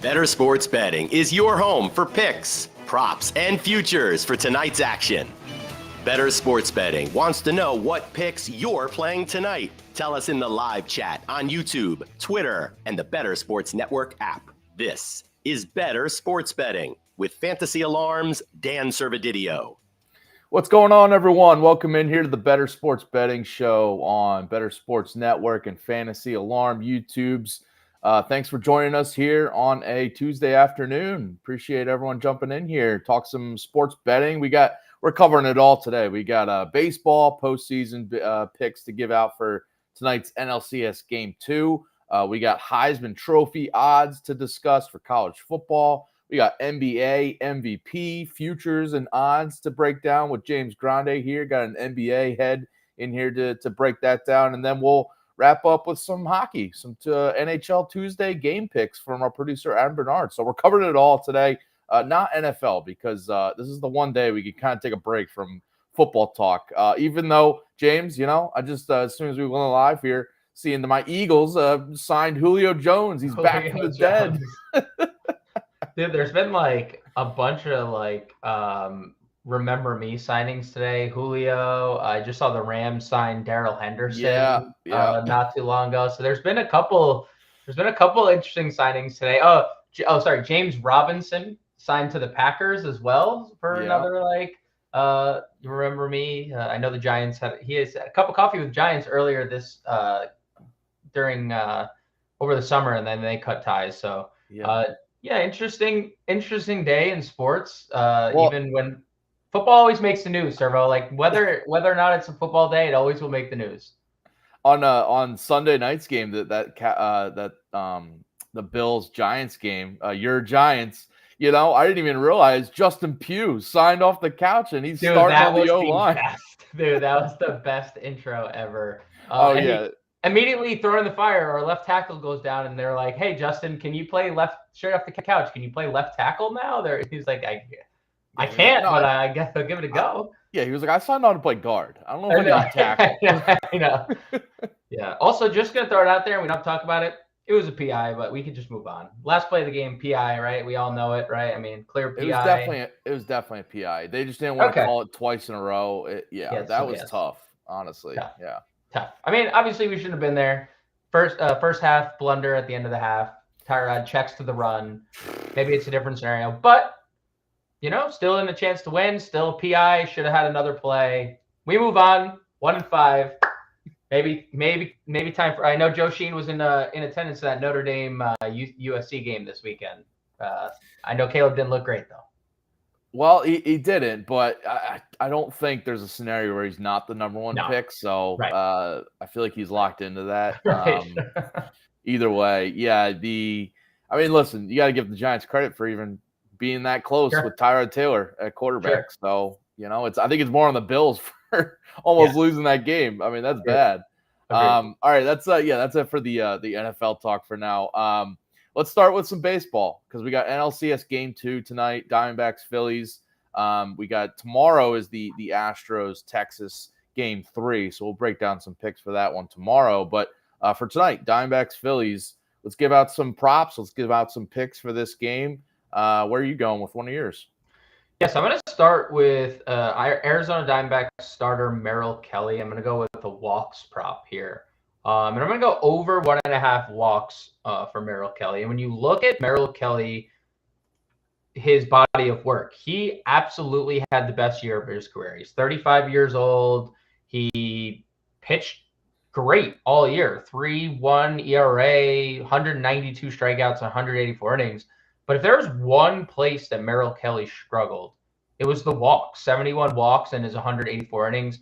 Bettor Sports Betting is your home for picks, props, and futures for tonight's action. Bettor Sports Betting wants to know what picks you're playing tonight. Tell us in the live chat on YouTube, Twitter, and the Bettor Sports Network app. This is Bettor Sports Betting with Fantasy Alarm's Dan Servodidio. What's going on, everyone? Welcome in here to the Bettor Sports Betting Show on Bettor Sports Network and Fantasy Alarm YouTubes. Thanks for joining us here on a Tuesday afternoon. Appreciate everyone jumping in here. Talk some sports betting. We're covering it all today. We got baseball postseason picks to give out for tonight's NLCS Game 2. We got Heisman Trophy odds to discuss for college football. We got NBA MVP futures and odds to break down with James Grande here. Got an NBA head in here to break that down. And then we'll wrap up with some hockey, some NHL Tuesday game picks from our producer, Adam Bernard. So we're covering it all today. Not NFL, because this is the one day we can kind of take a break from football talk. Even though, James, I just, as soon as we went live here, seeing my Eagles signed Julio Jones. He's back from the dead. Dude, there's been like a bunch of Remember Me signings today. Julio, I just saw the Rams sign Darrell Henderson not too long ago. So there's been a couple interesting signings today. Sorry, James Robinson signed to the Packers as well for another you Remember Me. I know the Giants he has a cup of coffee with Giants earlier this during over the summer, and then they cut ties. So interesting day in sports. Even when football always makes the news, Servo. Like whether or not it's a football day, it always will make the news. On Sunday night's game, the Bills Giants game, your Giants. I didn't even realize Justin Pugh signed off the couch and he's starting on the O-line. Dude, that was the best intro ever. Immediately thrown in the fire, our left tackle goes down, and they're like, "Hey, Justin, can you play straight off the couch? Can you play left tackle now?" He's like, I can't, but I guess I'll give it a go. He was like, I signed on to play guard. I don't know if I can tackle. I know. Yeah. Also, just going to throw it out there, and we don't have to talk about it. It was a PI, but we could just move on. Last play of the game, PI, right? We all know it, right? I mean, clear PI. It was definitely a PI. They just didn't want to call it twice in a row. That was tough, honestly. Tough. I mean, obviously, we shouldn't have been there. First half, blunder at the end of the half. Tyrod checks to the run. Maybe it's a different scenario, but still in a chance to win. Still PI. Should have had another play. We move on. 1-5. Maybe time for. I know Joe Sheen was in attendance at that Notre Dame USC game this weekend. I know Caleb didn't look great though. Well, he didn't, but I don't think there's a scenario where he's not the number one pick. So I feel like he's locked into that. Either way, listen, you got to give the Giants credit for even being that close with Tyrod Taylor at quarterback. So, I think it's more on the Bills for almost losing that game. I mean, that's bad. All right, that's it for the NFL talk for now. Let's start with some baseball because we got NLCS Game 2 tonight, Diamondbacks-Phillies. We got tomorrow is the Astros-Texas Game 3, so we'll break down some picks for that one tomorrow. But for tonight, Diamondbacks-Phillies, let's give out some props. Let's give out some picks for this game. Where are you going with one of yours? Yes, I'm going to start with Arizona Diamondbacks starter Merrill Kelly. I'm going to go with the walks prop here. And I'm going to go over 1.5 walks for Merrill Kelly. And when you look at Merrill Kelly, his body of work, he absolutely had the best year of his career. He's 35 years old. He pitched great all year. 3.1 ERA, 192 strikeouts, 184 innings. But if there was one place that Merrill Kelly struggled, it was the walks. 71 walks in his 184 innings.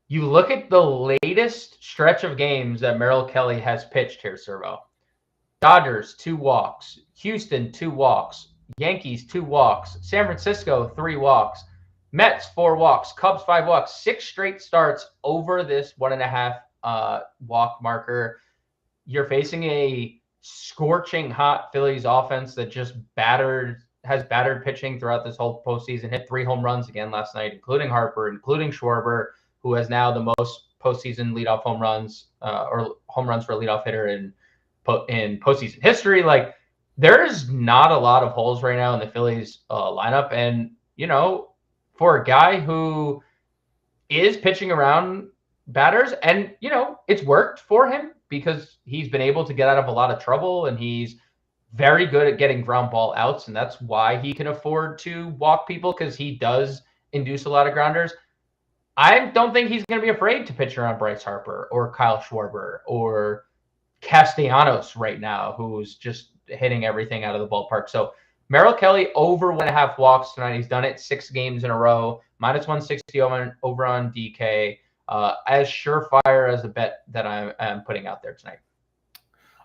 You look at the latest stretch of games that Merrill Kelly has pitched here, Servo. Dodgers, 2 walks. Houston, 2 walks. Yankees, 2 walks. San Francisco, 3 walks. Mets, 4 walks. Cubs, 5 walks. 6 straight starts over this 1.5 walk marker. You're facing a scorching hot Phillies offense that just has battered pitching throughout this whole postseason. Hit 3 home runs again last night, including Harper, including Schwarber, who has now the most postseason leadoff home runs or home runs for a leadoff hitter in in postseason history. Like, there's not a lot of holes right now in the Phillies lineup. And, for a guy who is pitching around batters, and, it's worked for him because he's been able to get out of a lot of trouble, and he's very good at getting ground ball outs. And that's why he can afford to walk people, because he does induce a lot of grounders. I don't think he's going to be afraid to pitch around Bryce Harper or Kyle Schwarber or Castellanos right now, who's just hitting everything out of the ballpark. So Merrill Kelly over 1.5 walks tonight. He's done it 6 games in a row. -160 over on DK. As surefire as a bet that I'm putting out there tonight.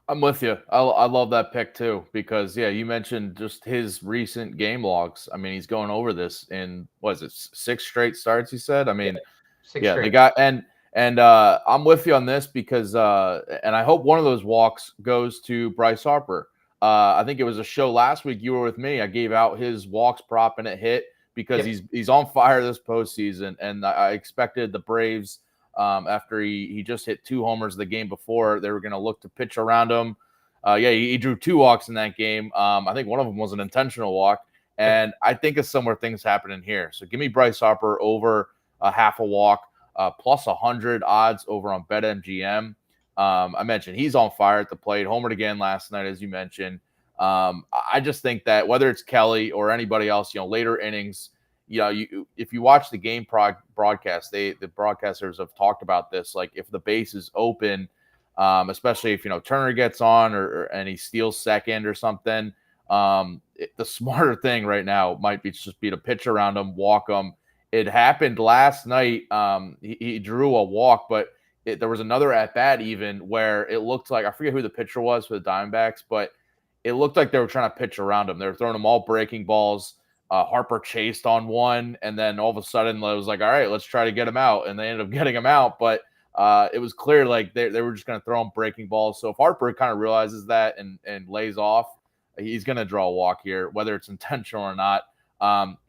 I'm with you. I love that pick too, because you mentioned just his recent game logs. I mean, he's going over this in, what is it, 6 straight starts, he said? I mean, the guy, and I'm with you on this because and I hope one of those walks goes to Bryce Harper. I think it was a show last week, you were with me. I gave out his walks prop and it hit because he's on fire this postseason, and I expected the Braves, after he just hit 2 homers the game before, they were going to look to pitch around him. He drew 2 walks in that game. I think one of them was an intentional walk, and I think a similar thing's happening here. So give me Bryce Harper over a half a walk, plus 100 odds over on BetMGM. I mentioned he's on fire at the plate, homered again last night, as you mentioned. I just think that whether it's Kelly or anybody else, later innings, if you watch the game broadcast, the broadcasters have talked about this. Like, if the base is open, especially if Turner gets on and he steals second or something, the smarter thing right now might be just be to pitch around him, walk him. It happened last night. He drew a walk, but there was another at bat even where it looked like, I forget who the pitcher was for the Diamondbacks, but it looked like they were trying to pitch around him. They were throwing him all breaking balls. Harper chased on one, and then all of a sudden it was like, all right, let's try to get him out. And they ended up getting him out. But it was clear like they were just going to throw him breaking balls. So if Harper kind of realizes that and lays off, he's going to draw a walk here, whether it's intentional or not.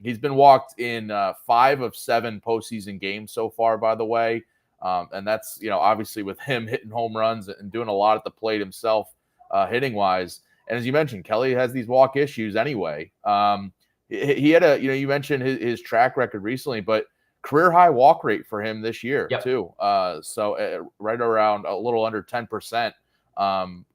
He's been walked in 5 of 7 postseason games so far, by the way. And that's, obviously with him hitting home runs and doing a lot at the plate himself, hitting wise. And as you mentioned, Kelly has these walk issues anyway. He had you mentioned his track record recently, but career high walk rate for him this year too. So right around a little under 10%,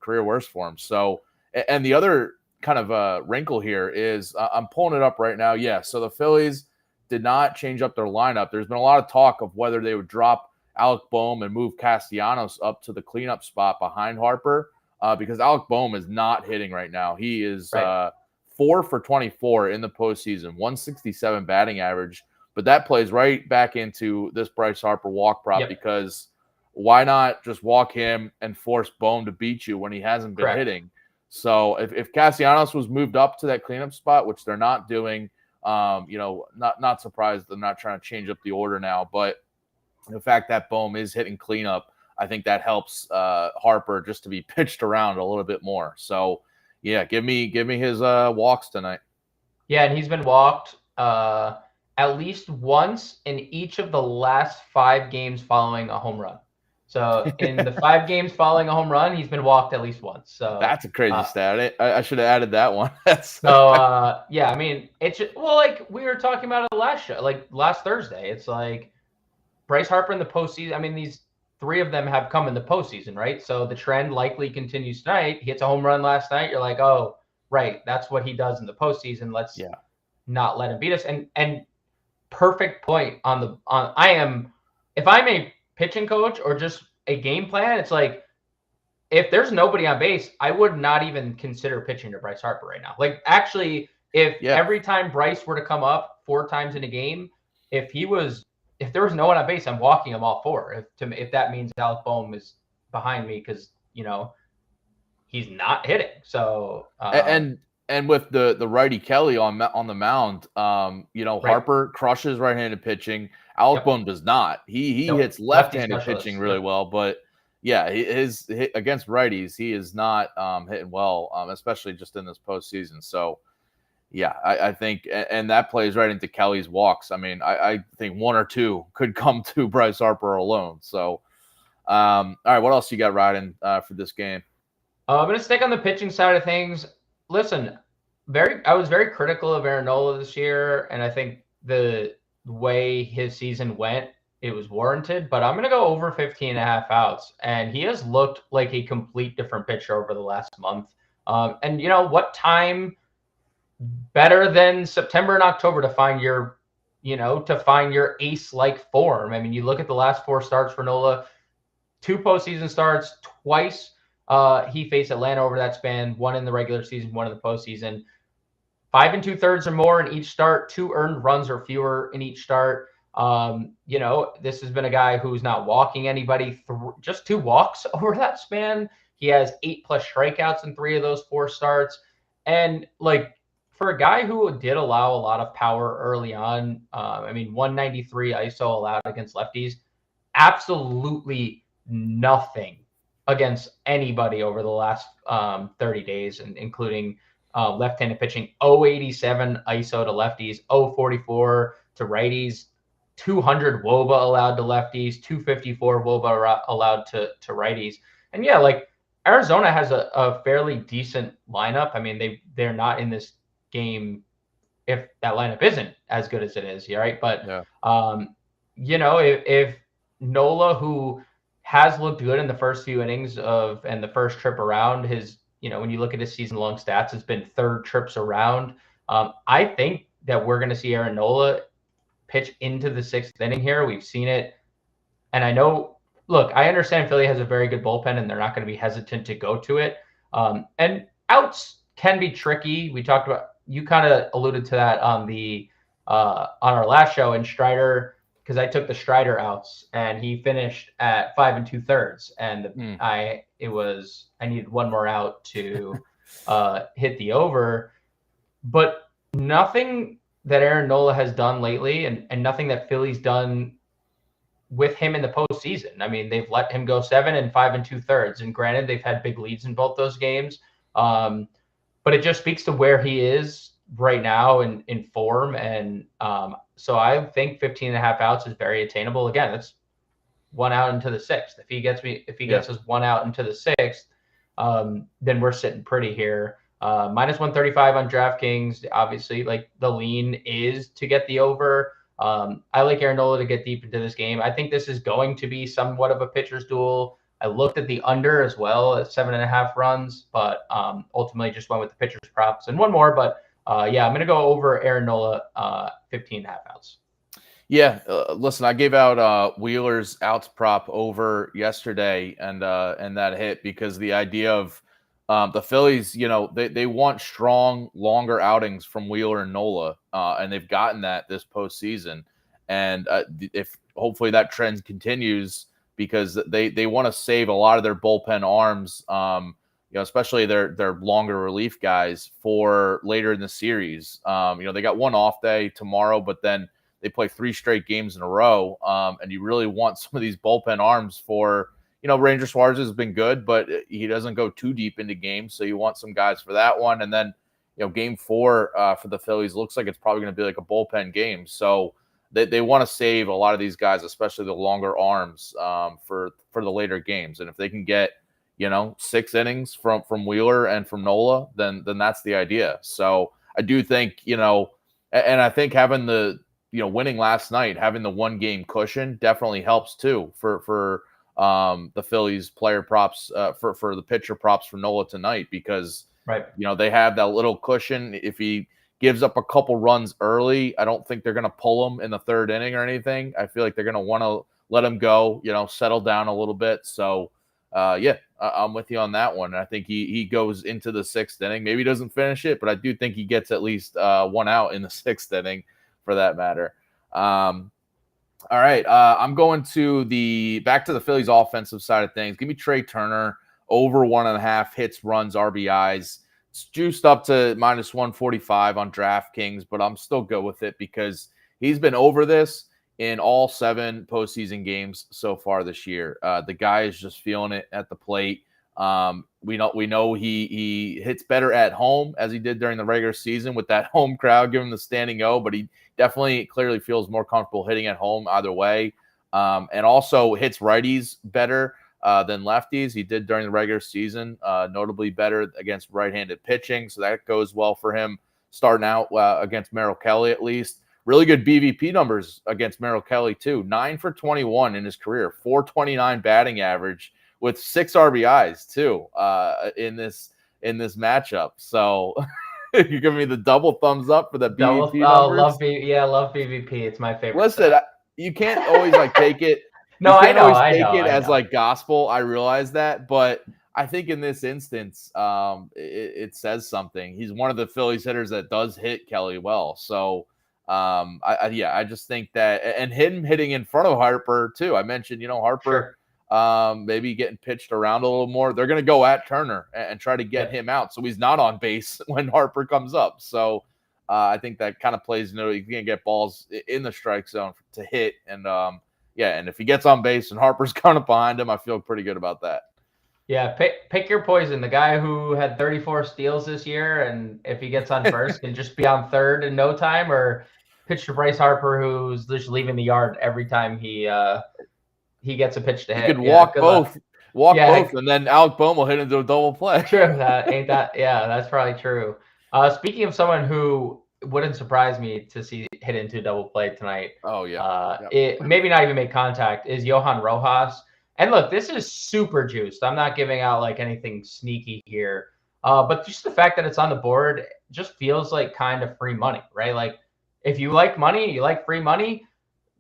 career worst for him. So, and the other kind of wrinkle here is I'm pulling it up right now. Yeah. So the Phillies did not change up their lineup. There's been a lot of talk of whether they would drop Alec Boehm and move Castellanos up to the cleanup spot behind Harper, because Alec Boehm is not hitting right now. He is 4 for 24 in the postseason, 167 batting average. But that plays right back into this Bryce Harper walk prop, because why not just walk him and force Boehm to beat you when he hasn't been hitting? So if Castellanos was moved up to that cleanup spot, which they're not doing, not surprised they're not trying to change up the order now. But the fact that Boehm is hitting cleanup, I think that helps Harper just to be pitched around a little bit more. So, yeah, give me his walks tonight. Yeah, and he's been walked at least once in each of the last 5 games following a home run. So in the 5 games following a home run, he's been walked at least once. So that's a crazy stat. I should have added that one. Yeah, I mean, it's just, like we were talking about it last show, like last Thursday. It's like Bryce Harper in the postseason. I mean, these 3 of them have come in the postseason, right? So the trend likely continues tonight. He hits a home run last night. You're like, oh, right, that's what he does in the postseason. Let's not let him beat us. And perfect point on if I'm a pitching coach or just a game plan, it's like, if there's nobody on base, I would not even consider pitching to Bryce Harper right now. Like, actually, if every time Bryce were to come up 4 times in a game, if there was no one on base, I'm walking him all 4. If that means Alec Boehm is behind me because he's not hitting. So and with the righty Kelly on the mound, Harper crushes right-handed pitching. Alec Boehm does not. He hits left-handed pitching really well, but his hit against righties, he is not hitting well, especially just in this postseason. So. Yeah, I think, and that plays right into Kelly's walks. I mean, I think 1 or 2 could come to Bryce Harper alone. So, all right, what else you got riding for this game? I'm going to stick on the pitching side of things. Listen, I was very critical of Aaron Nola this year, and I think the way his season went, it was warranted, but I'm going to go over 15 and a half outs, and he has looked like a complete different pitcher over the last month. And you know what time better than September and October to find your ace-like form. I mean, you look at the last 4 starts for Nola, 2 postseason starts, twice he faced Atlanta over that span, 1 in the regular season, 1 in the postseason. 5 2/3 or more in each start, 2 earned runs or fewer in each start. This has been a guy who's not walking anybody, just 2 walks over that span. He has 8+ strikeouts in 3 of those 4 starts. And for a guy who did allow a lot of power early on, 193 ISO allowed against lefties, absolutely nothing against anybody over the last 30 days, and including left-handed pitching. 087 ISO to lefties, 044 to righties, 200 WOBA allowed to lefties, 254 WOBA allowed to righties. And yeah, Arizona has a fairly decent lineup. I mean, they're not in this game if that lineup isn't as good as it is, right? But if Nola, who has looked good in the first few innings and the first trip around, when you look at his season-long stats, it's been 3rd trips around. I think that we're going to see Aaron Nola pitch into the 6th inning here. We've seen it. And I understand Philly has a very good bullpen, and they're not going to be hesitant to go to it. And outs can be tricky. You kind of alluded to that on our last show, in Strider, because I took the Strider outs, and he finished at 5 2/3, and I needed 1 more out to hit the over. But nothing that Aaron Nola has done lately, and nothing that Philly's done with him in the postseason. I mean, they've let him go 7 and 5 2/3, and granted, they've had big leads in both those games. But it just speaks to where he is right now in form. And so I think 15 and a half outs is very attainable. Again, it's 1 out into the 6th. If he gets us 1 out into the 6th, then we're sitting pretty here. Minus 135 on DraftKings. Obviously, the lean is to get the over. I like Aaron Nola to get deep into this game. I think this is going to be somewhat of a pitcher's duel. I looked at the under as well at 7.5 runs, but ultimately just went with the pitcher's props and 1 more. But I'm going to go over Aaron Nola, 15 and a half outs. Yeah, listen, I gave out Wheeler's outs prop over yesterday, and that hit, because the idea of the Phillies, they want strong, longer outings from Wheeler and Nola, and they've gotten that this postseason. And if hopefully that trend continues, because they want to save a lot of their bullpen arms, especially their longer relief guys, for later in the series. They got 1 off day tomorrow, but then they play 3 straight games in a row, and you really want some of these bullpen arms for. Ranger Suarez has been good, but he doesn't go too deep into games, so you want some guys for that one. And then, game 4 for the Phillies looks like it's probably going to be like a bullpen game. So they want to save a lot of these guys, especially the longer arms, for the later games. And if they can get, 6 innings from Wheeler and from Nola, then that's the idea. So I do think, and I think having the, winning last night, having the 1-game cushion definitely helps too for the Phillies player props, for the pitcher props for Nola tonight, because they have that little cushion. If he gives up a couple runs early, I don't think they're going to pull him in the 3rd inning or anything. I feel like they're going to want to let him go, settle down a little bit. So I'm with you on that one. And I think he goes into the 6th inning. Maybe he doesn't finish it, but I do think he gets at least 1 out in the 6th inning, for that matter. All right, I'm going back to the Phillies offensive side of things. Give me Trey Turner over 1.5 hits, runs, RBIs. It's juiced up to minus 145 on DraftKings, but I'm still good with it because he's been over this in all 7 postseason games so far this year. The guy is just feeling it at the plate. We know he hits better at home, as he did during the regular season with that home crowd giving him the standing O, but he definitely clearly feels more comfortable hitting at home either way. And also hits righties better than lefties. He did during the regular season, notably better against right-handed pitching. So that goes well for him starting out against Merrill Kelly, at least. Really good BVP numbers against Merrill Kelly, too. 9 for 21 in his career, 429 batting average with 6 RBIs, too, in this matchup. So you're giving me the double thumbs up for the BVP numbers. Love BVP. It's my favorite. Listen, you can't always take it. No, I know. I know as gospel. I realize that, but I think in this instance, it says something. He's one of the Phillies hitters that does hit Kelly well. So, I just think that, and him hitting in front of Harper too. I mentioned, Harper, maybe getting pitched around a little more. They're going to go at Turner and try to get him out, so he's not on base when Harper comes up. So, I think that kind of plays. You can get balls in the strike zone to hit, and and if he gets on base and Harper's kind of behind him, I feel pretty good about that. Yeah, pick your poison. The guy who had 34 steals this year, and if he gets on first, can just be on third in no time, or pitch to Bryce Harper, who's just leaving the yard every time he gets a pitch to hit. You could walk both, and then Alec Bohm will hit into a double play. True, that's probably true. Speaking of someone who wouldn't surprise me to see hit into a double play tonight. Oh yeah. It maybe not even make contact is Johan Rojas. And look, this is super juiced. I'm not giving out anything sneaky here. But just the fact that it's on the board just feels like kind of free money, right? If you like money, you like free money,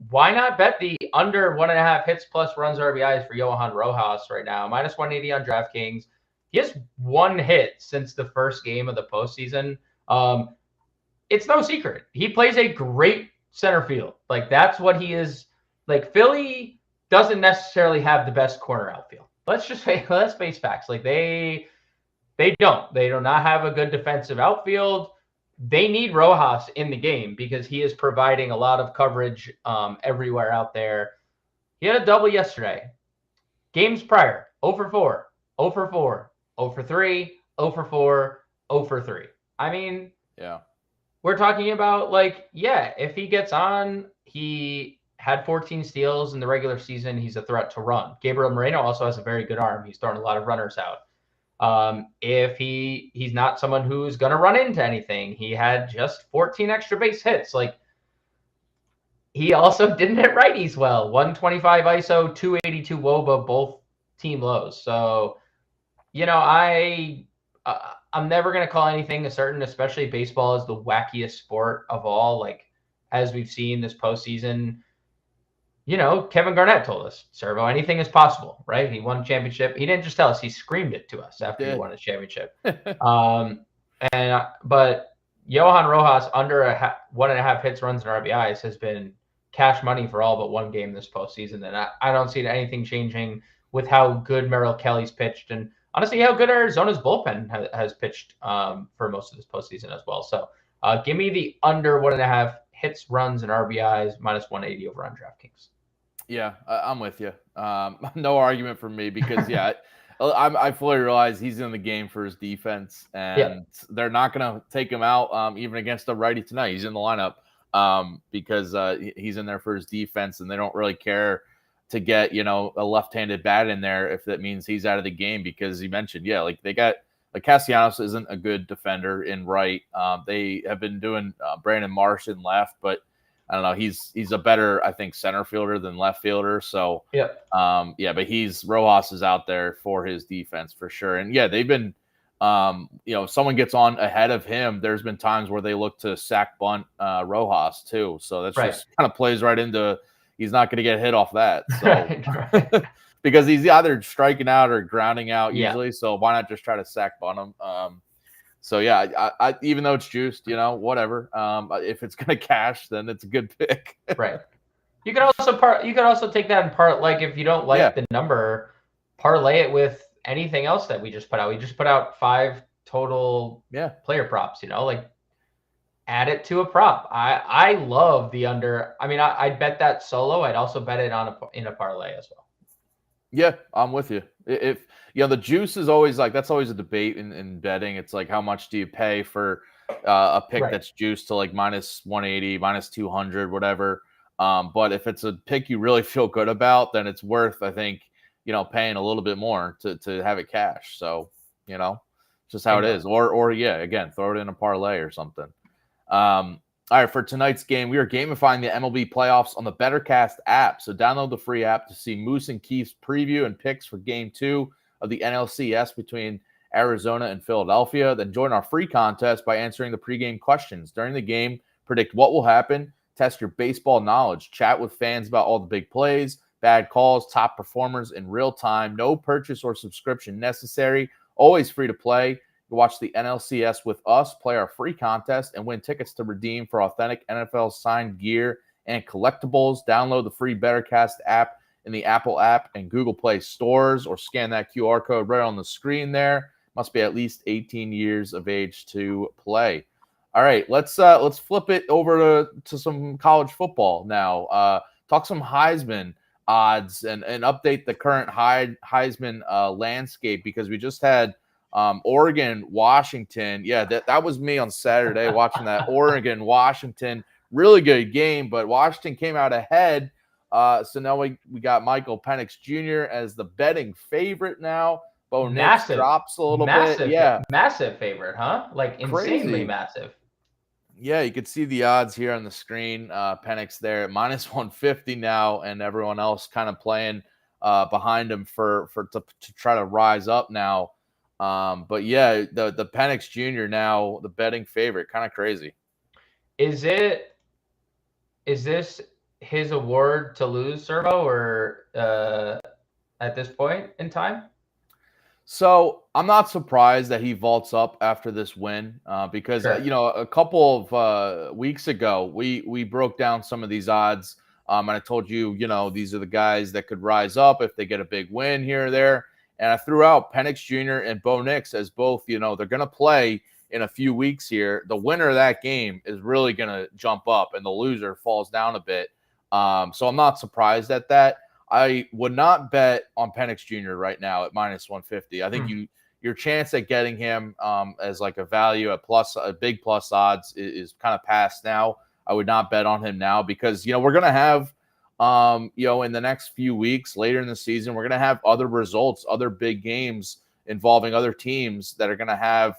why not bet the under 1.5 hits plus runs RBIs for Johan Rojas right now? Minus 180 on DraftKings. He has 1 hit since the first game of the postseason. It's no secret. He plays a great center field. That's what he is. Philly doesn't necessarily have the best corner outfield. Let's face facts. They don't. They do not have a good defensive outfield. They need Rojas in the game because he is providing a lot of coverage everywhere out there. He had a double yesterday. Games prior, 0 for 4, 0 for 4, 0 for 3, 0 for 4, 0 for 3. I mean, yeah. We're talking about if he gets on, he had 14 steals in the regular season. He's a threat to run. Gabriel Moreno also has a very good arm. He's throwing a lot of runners out. If he's not someone who's going to run into anything, he had just 14 extra base hits. He also didn't hit righties well. 125 ISO, 282 WOBA, both team lows. So, I'm never going to call anything a certain, especially baseball is the wackiest sport of all. As we've seen this postseason, Kevin Garnett told us, Servo, anything is possible, right? He won a championship. He didn't just tell us, he screamed it to us after he won a championship. But Johan Rojas under 1.5 hits, runs, and RBIs has been cash money for all but one game this postseason. And I don't see anything changing with how good Merrill Kelly's pitched, and honestly, how good Arizona's bullpen has pitched for most of this postseason as well. So give me the under 1.5 hits, runs, and RBIs minus 180 over on DraftKings. Yeah, I'm with you. No argument from me because, I fully realize he's in the game for his defense, and they're not going to take him out even against a righty tonight. He's in the lineup because he's in there for his defense, and they don't really care to get, a left-handed bat in there if that means he's out of the game, because you mentioned, they got Castellanos isn't a good defender in right. They have been doing Brandon Marsh in left, but I don't know. He's a better, I think, center fielder than left fielder. So but Rojas is out there for his defense for sure. And they've been, if someone gets on ahead of him, there's been times where they look to sack bunt Rojas too. So that's just kind of plays right into. He's not going to get hit off that. So because he's either striking out or grounding out usually. So why not just try to sack bunt him? I even though it's juiced, whatever. If it's going to cash, then it's a good pick. Right. You could also take that in part. If you don't like the number, parlay it with anything else that we just put out. We just put out 5 total player props. Add it to a prop. I love the under. I mean, I'd bet that solo. I'd also bet it in a parlay as well. Yeah, I'm with you. If the juice is always that's always a debate in betting. It's how much do you pay for a pick that's juiced to minus 180, minus 200, whatever. But if it's a pick you really feel good about, then it's worth, I think, paying a little bit more to have it cash. So, just how it is. Or again, throw it in a parlay or something. All right, for tonight's game, we are gamifying the MLB playoffs on the BettorCast app. So download the free app to see Moose and Keith's preview and picks for Game 2 of the NLCS between Arizona and Philadelphia. Then join our free contest by answering the pregame questions. During the game, predict what will happen, test your baseball knowledge, chat with fans about all the big plays, bad calls, top performers in real time. No purchase or subscription necessary. Always free to play. You watch the NLCS with us, play our free contest, and win tickets to redeem for authentic NFL signed gear and collectibles. Download the free BettorCast app in the Apple app and Google Play stores, or scan that QR code right on the screen there. Must be at least 18 years of age to play. All right, let's flip it over to some college football now. Talk some Heisman odds and update the current Heisman landscape, because we just had Oregon, Washington. Yeah, that was me on Saturday watching that Oregon, Washington. Really good game, but Washington came out ahead. So now we got Michael Penix Jr. as the betting favorite now. Bo Nix drops a little bit. Yeah. Massive favorite, huh? Like insanely massive. Yeah, you could see the odds here on the screen. Penix there at minus 150 now, and everyone else kind of playing behind him to try to rise up now. But yeah, the Penix Jr. now the betting favorite, kind of crazy. Is this his award to lose, Servo, or at this point in time? So I'm not surprised that he vaults up after this win, because Sure. A couple of weeks ago we broke down some of these odds, and I told you, these are the guys that could rise up if they get a big win here or there. And I threw out Penix Jr. and Bo Nix as both, they're going to play in a few weeks here. The winner of that game is really going to jump up, and the loser falls down a bit. So I'm not surprised at that. I would not bet on Penix Jr. right now at minus 150. I think your chance at getting him as like a value, a big plus odds is kind of past now. I would not bet on him now, because, we're going to have, in the next few weeks later in the season, we're going to have other results, other big games involving other teams that are going to have,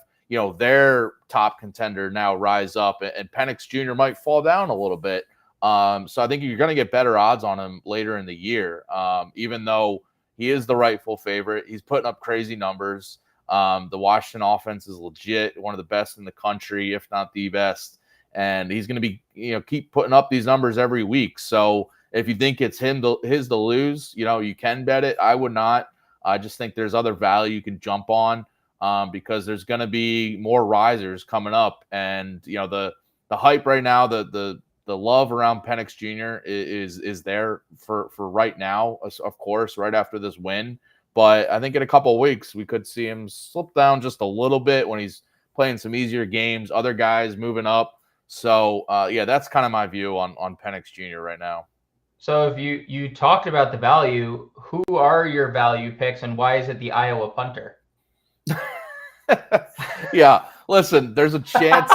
their top contender now rise up, and Penix Jr. might fall down a little bit. So I think you're going to get better odds on him later in the year. Even though he is the rightful favorite, he's putting up crazy numbers. The Washington offense is legit, one of the best in the country, if not the best. And he's going to be, keep putting up these numbers every week. So if you think it's his to lose, you can bet it. I would not. I just think there's other value you can jump on, because there's going to be more risers coming up. And, the hype right now, the love around Penix Jr. is there for right now, of course, right after this win. But I think in a couple of weeks, we could see him slip down just a little bit when he's playing some easier games, other guys moving up. So, that's kind of my view on Penix Jr. right now. So if you talked about the value, who are your value picks, and why is it the Iowa punter? Yeah, listen, there's a chance.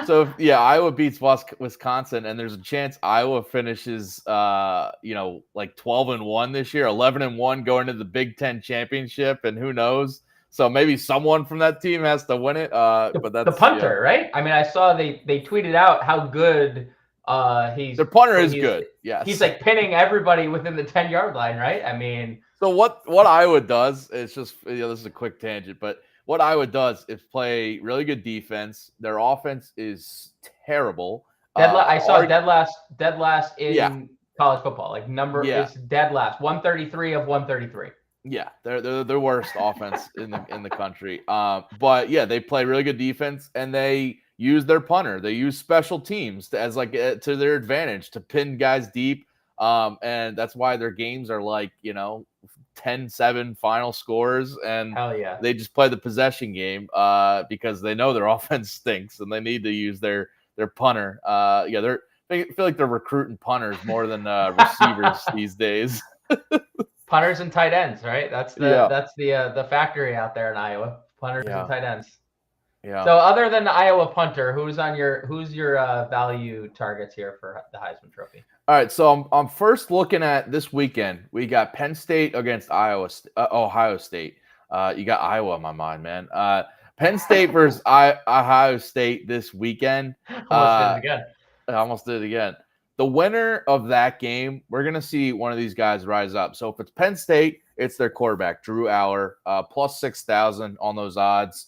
So, Iowa beats Wisconsin, and there's a chance Iowa finishes, like 12-1 this year, 11-1 going to the Big Ten championship, and who knows? So maybe someone from that team has to win it. But that's the punter, right? I mean, I saw they tweeted out how good their punter is good. Yes, he's like pinning everybody within the 10-yard line, right? I mean, so what Iowa does is just, this is a quick tangent, but what Iowa does is play really good defense. Their offense is terrible. I saw dead last in college football. Like is dead last, 133 of 133. Yeah, they're the worst offense in the country. But yeah, they play really good defense, and they use their punter. They use special teams to their advantage to pin guys deep. And that's why their games are like 10-7 final scores, and hell yeah, they just play the possession game because they know their offense stinks and they need to use their punter. They feel like they're recruiting punters more than receivers these days. Punters and tight ends, right? That's the factory out there in Iowa. Punters and tight ends. Yeah. So other than the Iowa punter, who's your value targets here for the Heisman Trophy? All right, so I'm first looking at this weekend. We got Penn State against Ohio State. You got Iowa in my mind, man. Penn State versus Ohio State this weekend. Almost did it again. I almost did it again. The winner of that game, we're going to see one of these guys rise up. So if it's Penn State, it's their quarterback, Drew Aller, plus 6,000 on those odds.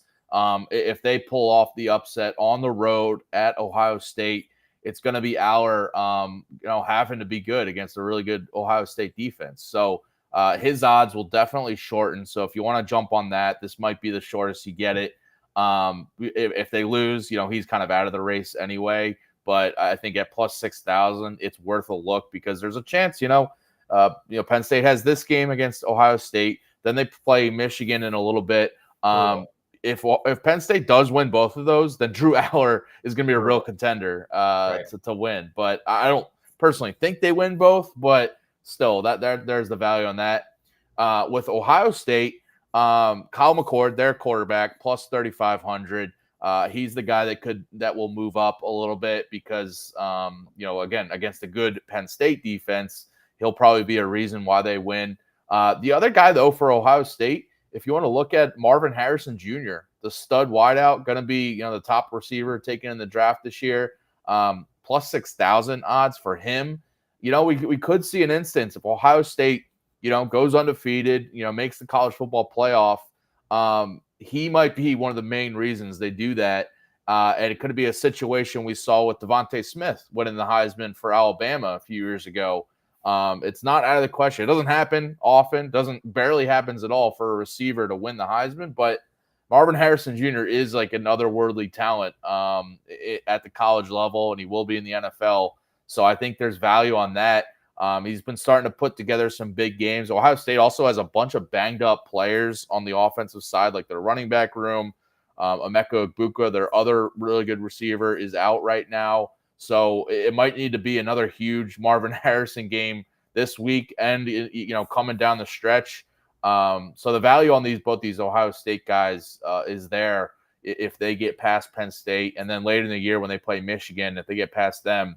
If they pull off the upset on the road at Ohio State, it's going to be Aller, having to be good against a really good Ohio State defense. So his odds will definitely shorten. So if you want to jump on that, this might be the shortest you get it. If they lose, he's kind of out of the race anyway. But I think at plus 6,000, it's worth a look because there's a chance, Penn State has this game against Ohio State. Then they play Michigan in a little bit. If Penn State does win both of those, then Drew Aller is going to be a real contender to win. But I don't personally think they win both, but still, there's the value on that. With Ohio State, Kyle McCord, their quarterback, plus 3,500. He's the guy that will move up a little bit because, again, against a good Penn State defense, he'll probably be a reason why they win. The other guy, though, for Ohio State, if you want to look at Marvin Harrison Jr., the stud wideout, going to be, the top receiver taken in the draft this year, plus 6,000 odds for him. We could see an instance if Ohio State, goes undefeated, makes the college football playoff. He might be one of the main reasons they do that. And it could be a situation we saw with Devontae Smith winning the Heisman for Alabama a few years ago. It's not out of the question. It doesn't happen often, barely happens at all for a receiver to win the Heisman, but Marvin Harrison Jr. is like an otherworldly talent at the college level, and he will be in the NFL. So I think there's value on that. He's been starting to put together some big games. Ohio State also has a bunch of banged up players on the offensive side, like their running back room. Emeka Egbuka, their other really good receiver, is out right now. So it might need to be another huge Marvin Harrison game this week and, coming down the stretch. So the value on both these Ohio State guys is there if they get past Penn State. And then later in the year when they play Michigan, if they get past them,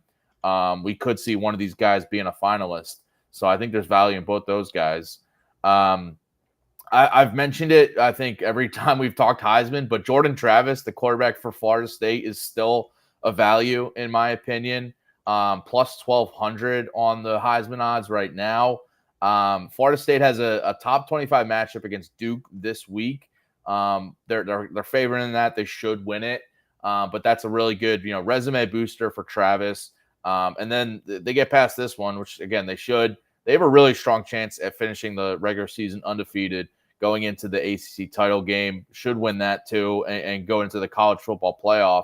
we could see one of these guys being a finalist. So I think there's value in both those guys. I've mentioned it, I think, every time we've talked Heisman, but Jordan Travis, the quarterback for Florida State, is still a value, in my opinion. Plus 1,200 on the Heisman odds right now. Florida State has a top 25 matchup against Duke this week. They're favoring in that. They should win it. But that's a really good, resume booster for Travis. And then they get past this one, which, again, they should. They have a really strong chance at finishing the regular season undefeated, going into the ACC title game. Should win that, too, and go into the college football playoff.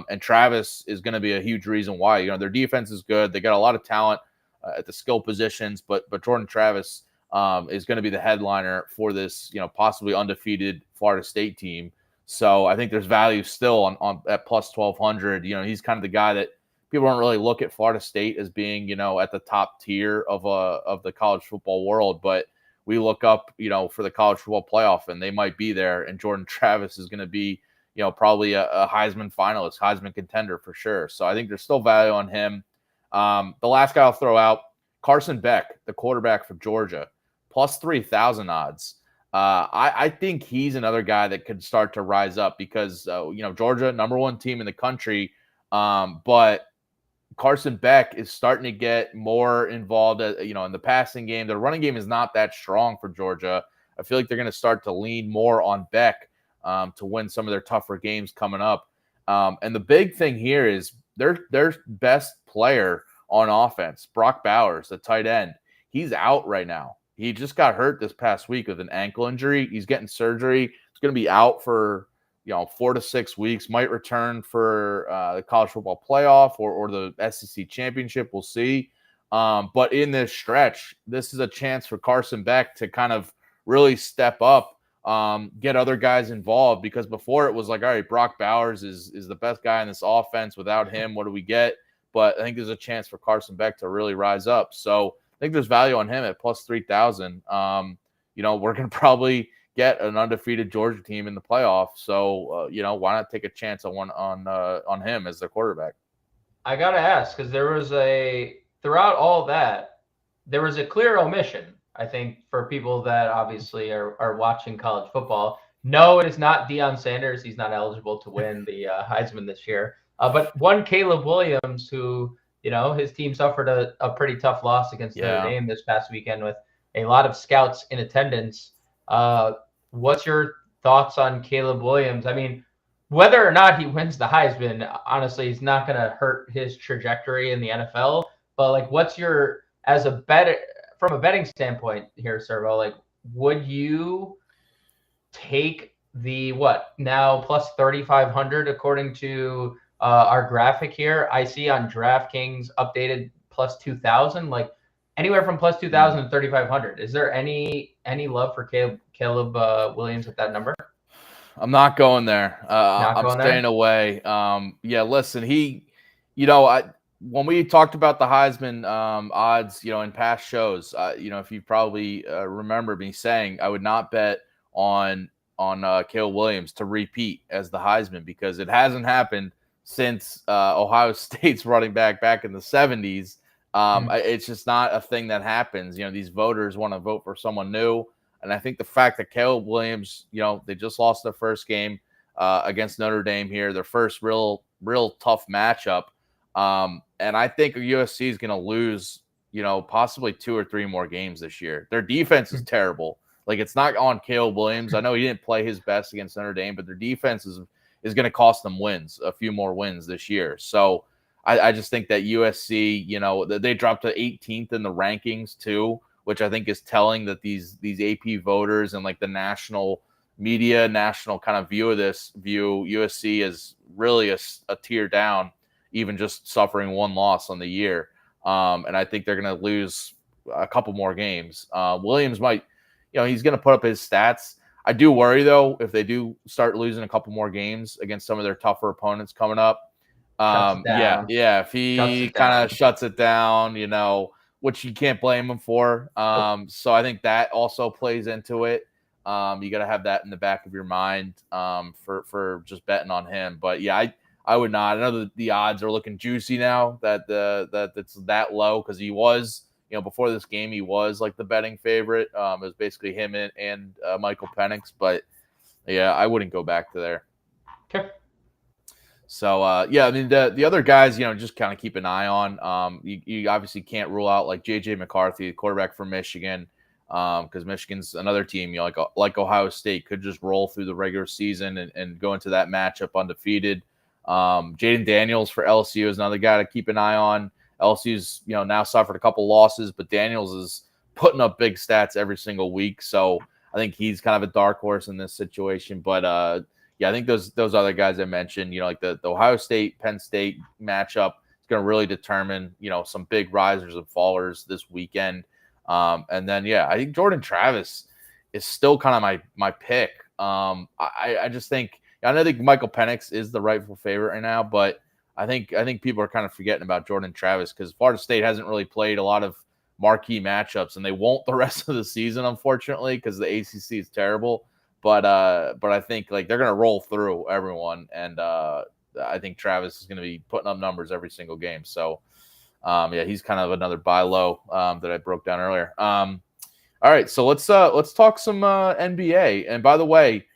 And Travis is going to be a huge reason why. Their defense is good. They got a lot of talent at the skill positions, but Jordan Travis is going to be the headliner for this, possibly undefeated Florida State team. So I think there's value still on at plus 1,200. He's kind of the guy that people don't really look at Florida State as being, at the top tier of the college football world, but we look up, for the college football playoff, and they might be there. And Jordan Travis is going to be, probably a Heisman finalist, Heisman contender for sure. So I think there's still value on him. The last guy I'll throw out, Carson Beck, the quarterback for Georgia, plus 3,000 odds. I think he's another guy that could start to rise up because, Georgia, number one team in the country. But Carson Beck is starting to get more involved, in the passing game. The running game is not that strong for Georgia. I feel like they're going to start to lean more on Beck to win some of their tougher games coming up. And the big thing here is their best player on offense, Brock Bowers, the tight end. He's out right now. He just got hurt this past week with an ankle injury. He's getting surgery. He's going to be out for 4 to 6 weeks, might return for the college football playoff or the SEC championship. We'll see. But in this stretch, this is a chance for Carson Beck to kind of really step up, get other guys involved, because before it was like, all right, Brock Bowers is the best guy in this offense. Without him, what do we get? But I think there's a chance for Carson Beck to really rise up. So I think there's value on him at plus 3,000. We're going to probably get an undefeated Georgia team in the playoffs. So why not take a chance on him as their quarterback? I gotta ask, because throughout all that, there was a clear omission, I think, for people that obviously are watching college football. No, it is not Deion Sanders. He's not eligible to win the Heisman this year. But one Caleb Williams, who, his team suffered a pretty tough loss against Notre Dame this past weekend with a lot of scouts in attendance. What's your thoughts on Caleb Williams? I mean, whether or not he wins the Heisman, honestly, he's not going to hurt his trajectory in the NFL. But like, from a betting standpoint here, Servo, like, would you take the now plus 3,500 according to our graphic here? I see on DraftKings updated plus 2,000, like anywhere from plus 2,000 to 3,500. Is there any love for Caleb Williams at that number? I'm not going there. I'm staying away. Listen, when we talked about the Heisman odds, in past shows, if you probably remember me saying, I would not bet on Caleb Williams to repeat as the Heisman, because it hasn't happened since Ohio State's running back in the 70s. It's just not a thing that happens. These voters want to vote for someone new. And I think the fact that Caleb Williams, they just lost their first game against Notre Dame here, their first real tough matchup. And I think USC is going to lose, possibly 2 or 3 more games this year. Their defense is terrible. Like, it's not on Caleb Williams. I know he didn't play his best against Notre Dame, but their defense is going to cost them a few more wins this year. So I just think that USC, they dropped to 18th in the rankings too, which I think is telling that these AP voters and like the national media, national kind of view USC as really a tier down, even just suffering 1 loss on the year. And I think they're going to lose a couple more games. Williams might, he's going to put up his stats. I do worry, though, if they do start losing a couple more games against some of their tougher opponents coming up. If he kind of shuts it down, which you can't blame him for. So I think that also plays into it. You got to have that in the back of your mind for just betting on him. But yeah, I would not. I know that the odds are looking juicy now that it's that low, because he was, before this game, he was like the betting favorite. It was basically him and Michael Penix. But yeah, I wouldn't go back to there. Okay. So, I mean, the other guys, just kind of keep an eye on. You obviously can't rule out like J.J. McCarthy, the quarterback from Michigan, because Michigan's another team, like Ohio State, could just roll through the regular season and go into that matchup undefeated. Jaden Daniels for LSU is another guy to keep an eye on. LSU's, now suffered a couple losses, but Daniels is putting up big stats every single week. So I think he's kind of a dark horse in this situation. But, I think those other guys I mentioned, like the Ohio State, Penn State matchup is going to really determine, some big risers and fallers this weekend. And then, I think Jordan Travis is still kind of my pick. I just think, I don't think Michael Penix is the rightful favorite right now, but I think people are kind of forgetting about Jordan Travis, because Florida State hasn't really played a lot of marquee matchups, and they won't the rest of the season, unfortunately, because the ACC is terrible. But I think like they're going to roll through everyone, and I think Travis is going to be putting up numbers every single game. So he's kind of another buy low that I broke down earlier. All right, so let's talk some NBA. And by the way,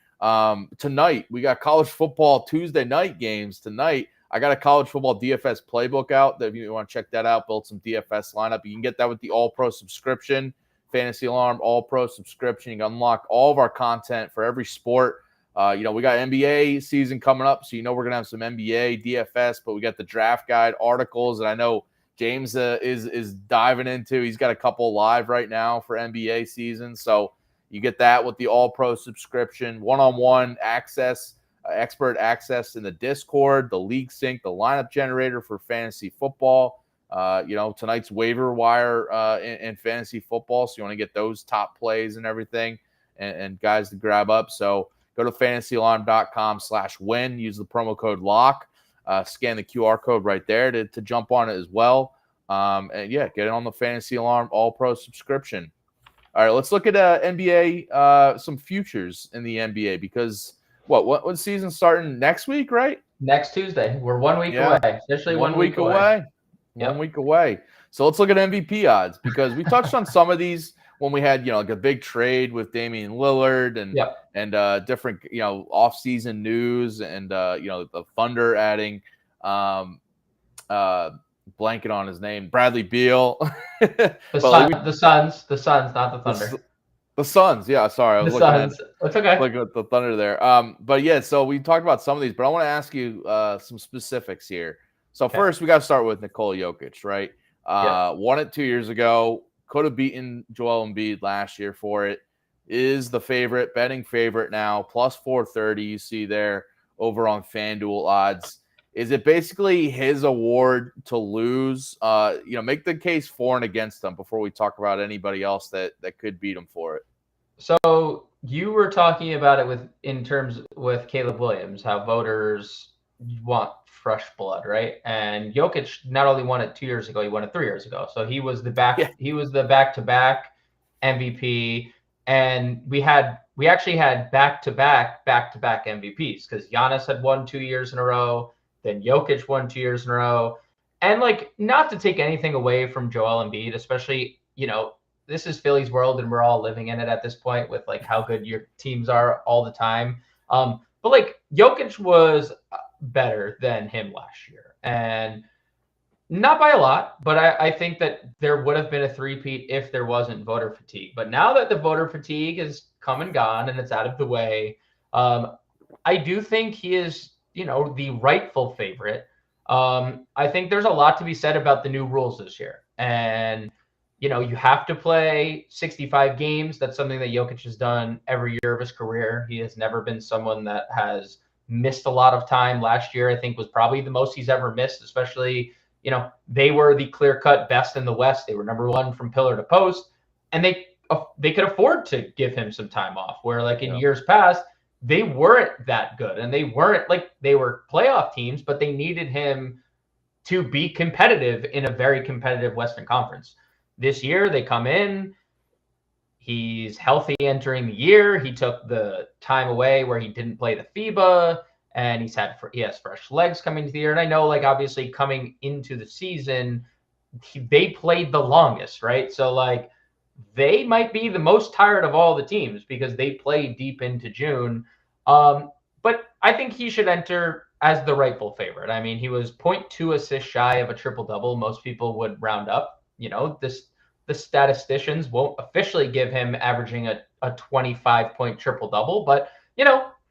tonight we got college football Tuesday night games tonight. I got a college football DFS playbook out. That if you want to check that out, build some DFS lineup. You can get that with the All Pro subscription. Fantasy Alarm All Pro subscription. You can unlock all of our content for every sport. We got NBA season coming up, so we're going to have some NBA, DFS, but we got the draft guide articles that I know James is diving into. He's got a couple live right now for NBA season, so you get that with the All Pro subscription, one-on-one access, expert access in the Discord, the League Sync, the lineup generator for fantasy football. Tonight's waiver wire in fantasy football. So you want to get those top plays and everything and guys to grab up. So go to fantasyalarm.com/win. Use the promo code LOCK. Scan the QR code right there to jump on it as well. Get it on the Fantasy Alarm All Pro subscription. All right, let's look at NBA, some futures in the NBA, because what season starting next week, right? Next Tuesday. We're 1 week away. Officially 1 week away. Yep. 1 week away. So let's look at MVP odds, because we touched on some of these when we had, like a big trade with Damian Lillard and different, off-season news and, the Thunder adding blanket on his name, Bradley Beal. The Suns, not the Thunder. The Suns, yeah. Sorry, I was looking at the Thunder there. But yeah, so we talked about some of these, but I want to ask you some specifics here. So first, we got to start with Nikola Jokic, right? Won it 2 years ago. Could have beaten Joel Embiid last year for it. Is the favorite, betting favorite now, plus 430. You see there over on FanDuel odds. Is it basically his award to lose? Make the case for and against him before we talk about anybody else that could beat him for it. So you were talking about it in terms with Caleb Williams, how voters want fresh blood, right? And Jokic not only won it 2 years ago, he won it 3 years ago. So he was the back-to-back MVP, and we actually had back-to-back MVPs, because Giannis had won 2 years in a row. Then Jokic won 2 years in a row. And not to take anything away from Joel Embiid, especially, this is Philly's world and we're all living in it at this point with how good your teams are all the time. But Jokic was better than him last year, and not by a lot, but I think that there would have been a three-peat if there wasn't voter fatigue. But now that the voter fatigue is come and gone and it's out of the way, I do think he is, the rightful favorite. I think there's a lot to be said about the new rules this year. And, you have to play 65 games. That's something that Jokic has done every year of his career. He has never been someone that has missed a lot of time. Last year, I think, was probably the most he's ever missed, especially, they were the clear-cut best in the West. They were number one from pillar to post, and they could afford to give him some time off, where in years past, they weren't that good, and they weren't they were playoff teams, but they needed him to be competitive in a very competitive Western Conference. This year, they come in, he's healthy entering the year. He took the time away where he didn't play the FIBA, and he has fresh legs coming to the year. And I know, obviously coming into the season, they played the longest, right? So they might be the most tired of all the teams because they play deep into June. But I think he should enter as the rightful favorite. I mean, he was 0.2 assists shy of a triple-double. Most people would round up. The statisticians won't officially give him averaging a 25-point triple-double, but,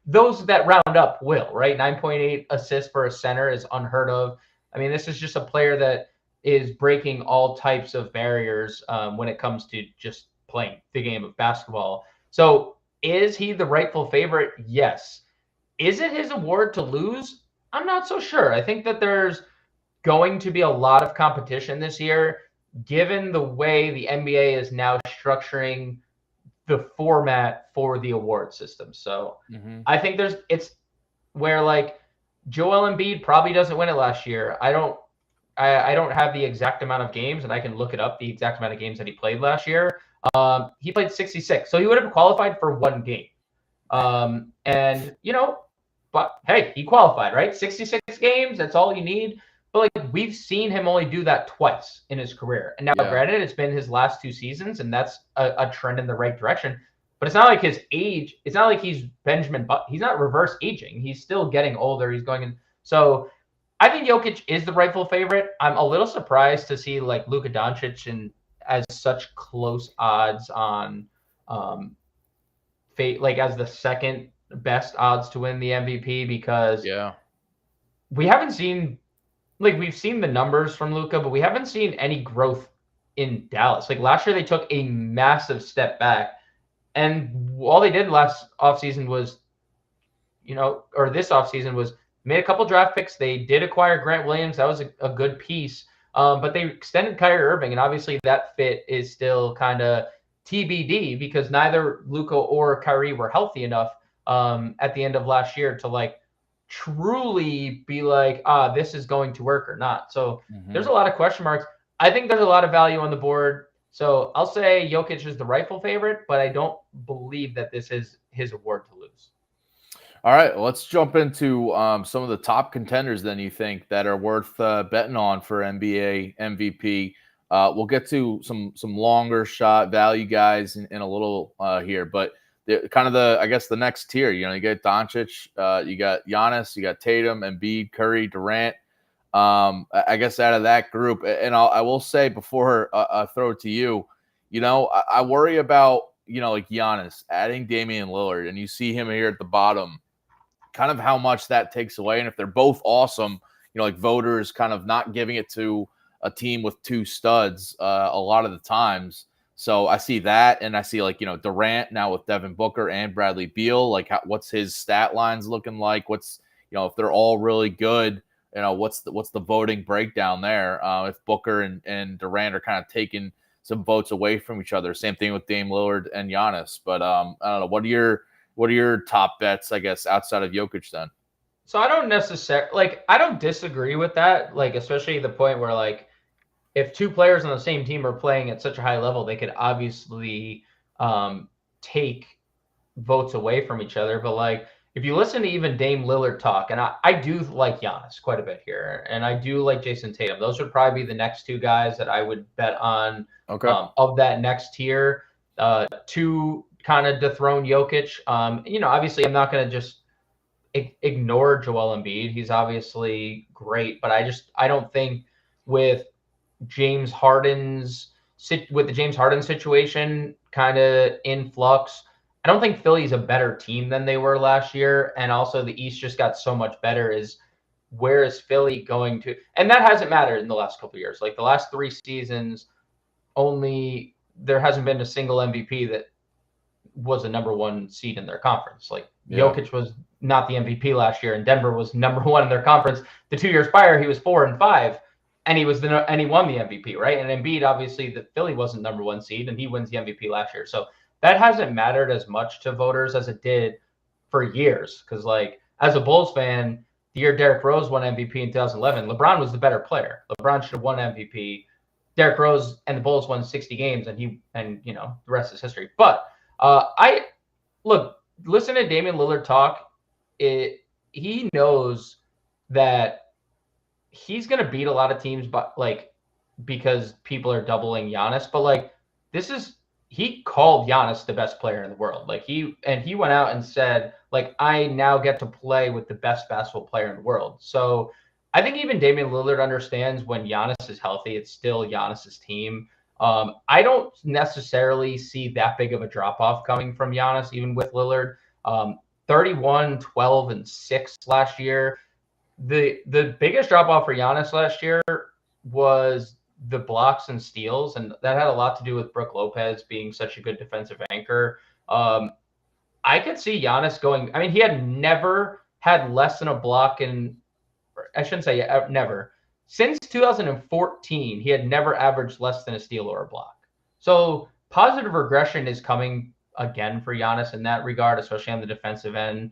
those that round up will, right? 9.8 assists for a center is unheard of. I mean, this is just a player that is breaking all types of barriers when it comes to just playing the game of basketball. So is he the rightful favorite? Yes. Is it his award to lose? I'm not so sure. I think that there's going to be a lot of competition this year, given the way the NBA is now structuring the format for the award system. So I think it's where Joel Embiid probably doesn't win it last year. I don't have the exact amount of games, and I can look it up, the exact amount of games that he played last year. He played 66, so he would have qualified for one game. But hey, he qualified, right? 66 games, that's all you need. But we've seen him only do that twice in his career. And now, granted, it's been his last 2 seasons, and that's a trend in the right direction. But it's not like his age. It's not like he's Benjamin Button. He's not reverse aging. He's still getting older. He's going in. So I think Jokic is the rightful favorite. I'm a little surprised to see Luka Doncic and as such close odds on as the second best odds to win the MVP, because we haven't seen we've seen the numbers from Luka, but we haven't seen any growth in Dallas. Last year, they took a massive step back, and all they did last offseason was, or this offseason was made a couple draft picks. They did acquire Grant Williams. That was a good piece, but they extended Kyrie Irving, and obviously that fit is still kind of TBD because neither Luka or Kyrie were healthy enough at the end of last year to truly be this is going to work or not. So there's a lot of question marks. I think there's a lot of value on the board. So I'll say Jokic is the rightful favorite, but I don't believe that this is his award to lose. All right, let's jump into some of the top contenders then you think that are worth betting on for NBA MVP. We'll get to some longer shot value guys in a little here, but I guess the next tier, you get Doncic, you got Giannis, you got Tatum, Embiid, Curry, Durant. I guess out of that group, and I will say before I throw it to you, I worry about, like Giannis adding Damian Lillard, and you see him here at the bottom, kind of how much that takes away. And if they're both awesome, like voters kind of not giving it to a team with two studs a lot of the times. So I see that, and I see Durant now with Devin Booker and Bradley Beal. Like, what's his stat lines looking like? What's if they're all really good, what's the voting breakdown there? If Booker and Durant are kind of taking some votes away from each other. Same thing with Dame Lillard and Giannis. But I don't know. What are your top bets, I guess, outside of Jokic then? So I don't disagree with that. Especially the point where if two players on the same team are playing at such a high level, they could obviously take votes away from each other. But if you listen to even Dame Lillard talk, and I do like Giannis quite a bit here, and I do like Jason Tatum. Those would probably be the next two guys that I would bet on of that next tier to kind of dethrone Jokic. Obviously I'm not going to just ignore Joel Embiid. He's obviously great, but I don't think with the James Harden situation kind of in flux, I don't think Philly's a better team than they were last year. And also the East just got so much better. Where is Philly going to? And that hasn't mattered in the last couple of years. Like the last 3 seasons, there hasn't been a single MVP that was a number 1 seed in their conference. Jokic was not the MVP last year, and Denver was number 1 in their conference. The 2 years prior, he was 4 and 5, and he won the MVP, right? And Embiid, obviously, the Philly wasn't number 1 seed, and he wins the MVP last year. So that hasn't mattered as much to voters as it did for years. Because as a Bulls fan, the year Derrick Rose won MVP in 2011, LeBron was the better player. LeBron should have won MVP. Derrick Rose and the Bulls won 60 games, and the rest is history. But listen to Damian Lillard talk. He knows that he's going to beat a lot of teams, but because people are doubling Giannis. But he called Giannis the best player in the world. He went out and said, I now get to play with the best basketball player in the world. So I think even Damian Lillard understands when Giannis is healthy, it's still Giannis's team. I don't necessarily see that big of a drop-off coming from Giannis, even with Lillard. 31, 12, and 6 last year. The biggest drop-off for Giannis last year was the blocks and steals, and that had a lot to do with Brook Lopez being such a good defensive anchor. I could see Giannis going – I mean, he had never had less than a block in – I shouldn't say never. Since 2014, he had never averaged less than a steal or a block. So positive regression is coming again for Giannis in that regard, especially on the defensive end.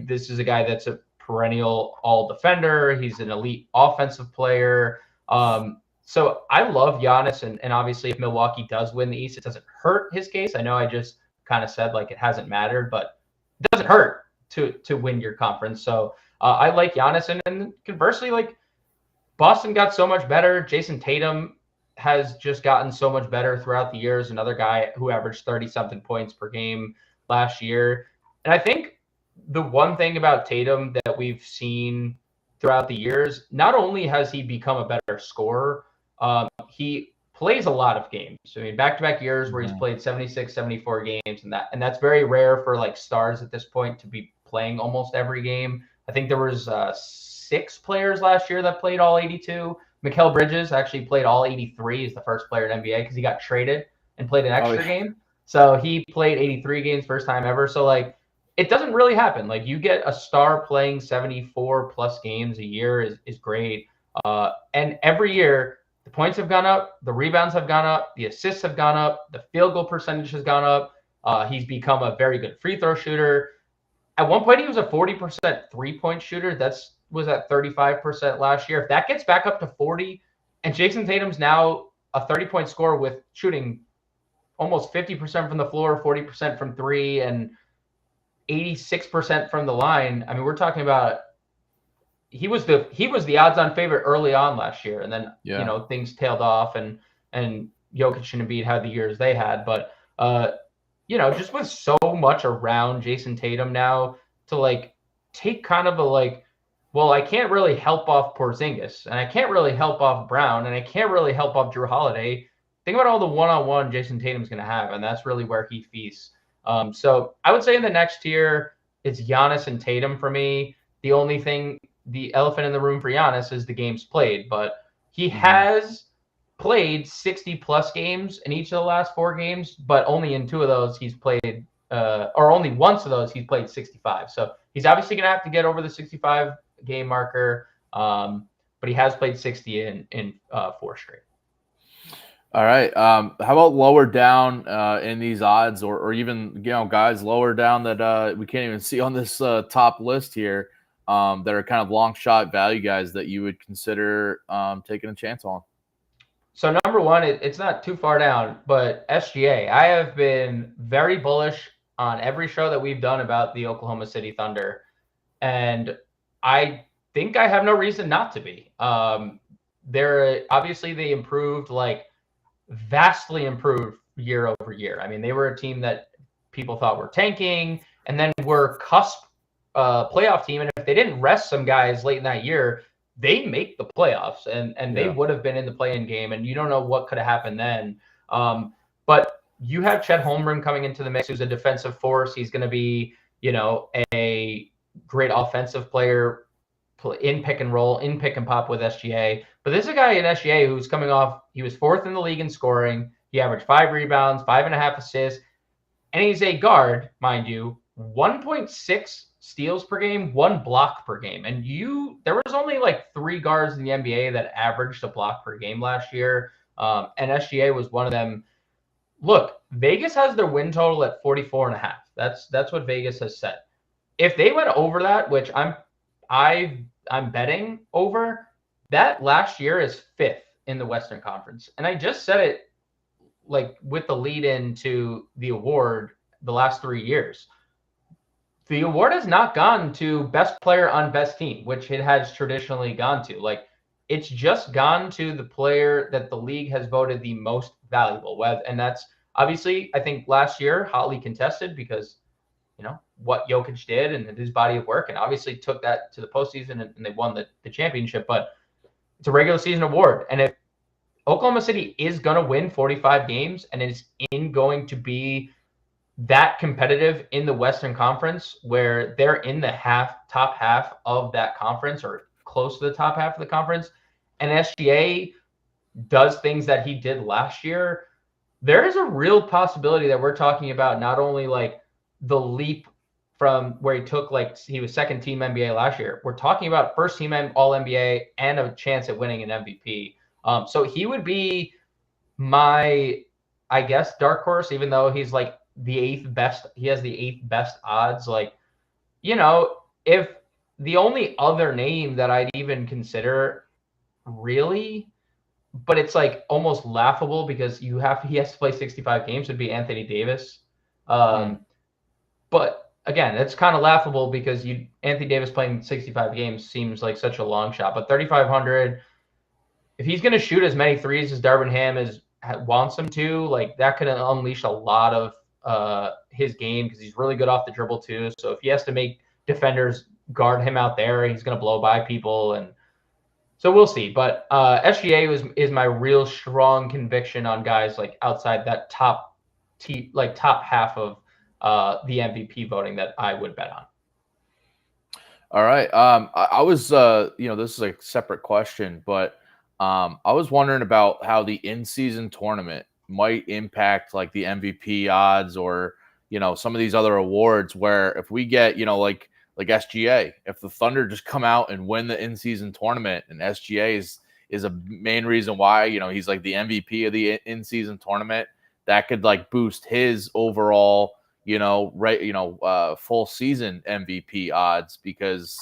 This is a guy that's a perennial all defender. He's an elite offensive player. So I love Giannis, and obviously if Milwaukee does win the East, it doesn't hurt his case. I know I just kind of said it hasn't mattered, but it doesn't hurt to win your conference. So I like Giannis, and conversely, Boston got so much better. Jason Tatum has just gotten so much better throughout the years. Another guy who averaged 30-something points per game last year. And I think the one thing about Tatum that we've seen throughout the years, not only has he become a better scorer, he plays a lot of games. Back-to-back years where he's played 76, 74 games, and that's very rare for stars at this point to be playing almost every game. I think there was 6 players last year that played all 82. Mikal Bridges actually played all 83. He's the first player in NBA because he got traded and played an extra game. So he played 83 games first time ever. So it doesn't really happen. You get a star playing 74 plus games a year is great. And every year the points have gone up, the rebounds have gone up, the assists have gone up, the field goal percentage has gone up. He's become a very good free throw shooter. At one point he was a 40% 3-point shooter. Was at 35% last year. If that gets back up to 40, and Jason Tatum's now a 30-point score with shooting almost 50% from the floor, 40% from three, and 86% from the line. I mean, we're talking about he was the odds-on favorite early on last year, and then things tailed off, and Jokic and Embiid had the years they had, but just with so much around Jason Tatum now to like take kind of a like, well, I can't really help off Porzingis, and I can't really help off Brown, and I can't really help off Drew Holiday. Think about all the one-on-one Jason Tatum's going to have, and that's really where he feasts. So I would say in the next tier, it's Giannis and Tatum for me. The only thing, the elephant in the room for Giannis is the games played, but he has played 60-plus games in each of the last 4 games, but only in 2 of those he's played, or only once of those he's played 65. So he's obviously going to have to get over the 65-game marker, but he has played 60 in 4 straight. All right. How about lower down in these odds, or even guys lower down that we can't even see on this top list here that are kind of long shot value guys that you would consider taking a chance on? So number one, it's not too far down, but SGA. I have been very bullish on every show that we've done about the Oklahoma City Thunder, and I think I have no reason not to be. They're obviously they improved, like vastly improved year over year. I mean, they were a team that people thought were tanking, and then were cusp playoff team. And if they didn't rest some guys late in that year, they make the playoffs, and they would have been in the play-in game. And you don't know what could have happened then. But you have Chet Holmgren coming into the mix, who's a defensive force. He's going to be, a great offensive player in pick and roll, in pick and pop with SGA. But this is a guy in SGA who's coming off, he was 4th in the league in scoring. He averaged 5 rebounds, 5.5 assists, and he's a guard, mind you, 1.6 steals per game, 1 block per game. And there was only like 3 guards in the NBA that averaged a block per game last year. And SGA was one of them. Look, Vegas has their win total at 44.5. That's what Vegas has set. If they went over that, which I'm betting over, that last year is 5th in the Western Conference. And I just said it like with the lead in to the award the last 3 years. The award has not gone to best player on best team, which it has traditionally gone to. Like, it's just gone to the player that the league has voted the most valuable. And that's obviously, I think last year, hotly contested because, what Jokic did and his body of work, and obviously took that to the postseason and they won the championship. But it's a regular season award. And if Oklahoma City is going to win 45 games and is going to be that competitive in the Western Conference, where they're in the top half of that conference or close to the top half of the conference, and SGA does things that he did last year, there is a real possibility that we're talking about not only like the leap from where he took, like he was 2nd team NBA last year. We're talking about 1st team All NBA and a chance at winning an MVP. So he would be my, I guess, dark horse, even though he's like the 8th best. He has the 8th best odds. Like, if the only other name that I'd even consider really, but it's like almost laughable because he has to play 65 games, would be Anthony Davis. But again, it's kind of laughable because Anthony Davis playing 65 games seems like such a long shot. But 3,500, if he's going to shoot as many threes as Darvin Ham wants him to, like that could unleash a lot of his game because he's really good off the dribble too. So if he has to make defenders guard him out there, he's going to blow by people, and so we'll see. But SGA is my real strong conviction on guys like outside that top half of the MVP voting that I would bet on. All right. I was, this is a separate question, but I was wondering about how the in-season tournament might impact like the MVP odds or, some of these other awards where if we get, like SGA, if the Thunder just come out and win the in-season tournament and SGA is a main reason why, he's like the MVP of the in-season tournament, that could like boost his overall, full season MVP odds because,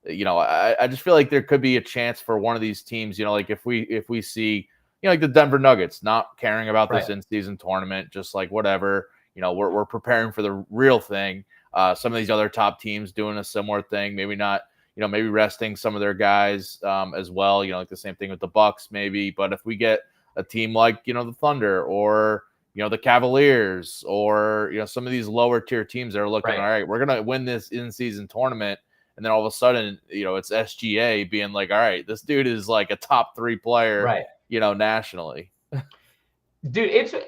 I just feel like there could be a chance for one of these teams, like if we see, like the Denver Nuggets, not caring about this Right. in-season tournament, just like whatever. We're preparing for the real thing. Some of these other top teams doing a similar thing, maybe not. Maybe resting some of their guys as well. Like the same thing with the Bucks, maybe. But if we get a team like the Thunder or the Cavaliers or some of these lower tier teams that are looking, all right, we're gonna win this in-season tournament, and then all of a sudden it's SGA being like, all right, this dude is like a top 3 player, nationally. Dude, so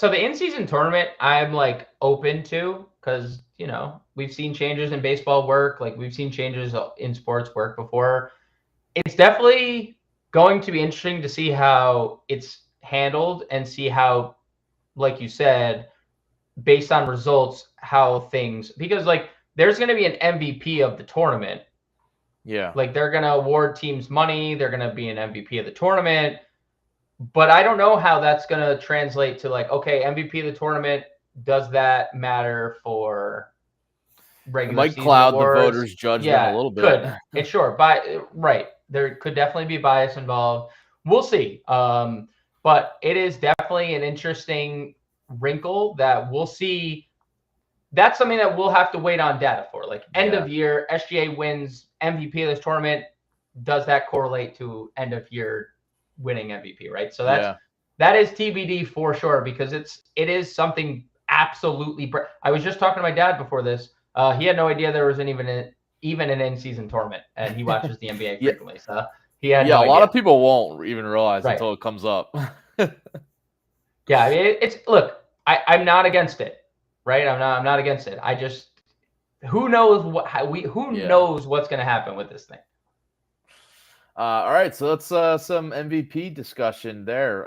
the in-season tournament I'm like open to, because we've seen changes in baseball work, like we've seen changes in sports work before. It's definitely going to be interesting to see how it's handled and see how, like you said, based on results, how things, because like there's going to be an MVP of the tournament. Yeah. Like they're going to award teams money. They're going to be an MVP of the tournament. But I don't know how that's going to translate to like, okay, MVP of the tournament, does that matter for regular season cloud awards? The voters' judgment a little bit. Could. It sure. Right. There could definitely be bias involved. We'll see. But it is definitely an interesting wrinkle that we'll see. That's something that we'll have to wait on data for. Like end of year, SGA wins MVP of this tournament. Does that correlate to end of year winning MVP, right? So that is TBD for sure, because it is something absolutely. I was just talking to my dad before this. He had no idea there was even an in-season tournament, and he watches the NBA frequently. So he had no idea. A lot of people won't even realize until it comes up. Yeah, it's look. I'm not against it, right? I'm not against it. I just who knows knows what's going to happen with this thing. All right, so let's some MVP discussion there.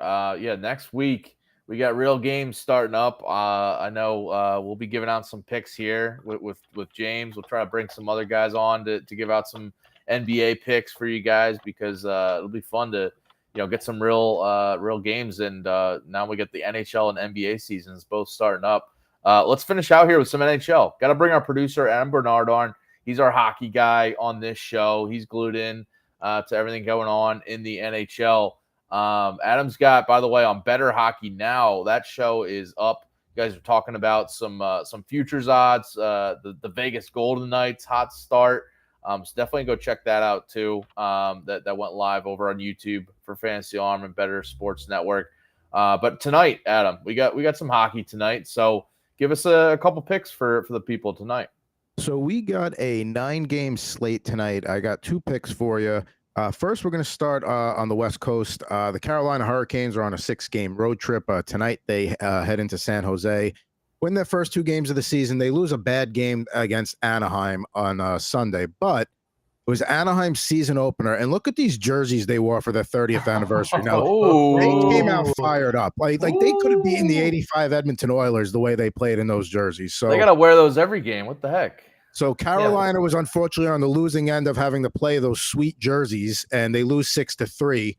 Next week we got real games starting up. I know we'll be giving out some picks here with James. We'll try to bring some other guys on to give out some NBA picks for you guys, because it'll be fun to get some real games. And now we get the NHL and NBA seasons both starting up. Let's finish out here with some NHL. Got to bring our producer Adam Bernard on. He's our hockey guy on this show. He's glued in to everything going on in the NHL. Adam's got, by the way, on Bettor Hockey Now, that show is up. You guys are talking about some futures odds, the Vegas Golden Knights hot start. So definitely go check that out too. That went live over on YouTube for Fantasy Alarm and Bettor Sports Network. But tonight, Adam, we got some hockey tonight. So give us a couple picks for the people tonight. So we got a 9-game slate tonight. I got 2 picks for you. First, we're going to start on the West Coast. The Carolina Hurricanes are on a 6-game road trip. Tonight, they head into San Jose. Win their first 2 games of the season. They lose a bad game against Anaheim on Sunday, but it was Anaheim's season opener. And look at these jerseys they wore for their 30th anniversary. Now, they came out fired up. Like they could have beaten the 85 Edmonton Oilers the way they played in those jerseys. So they got to wear those every game. What the heck? So Carolina was unfortunately on the losing end of having to play those sweet jerseys, and they lose 6-3.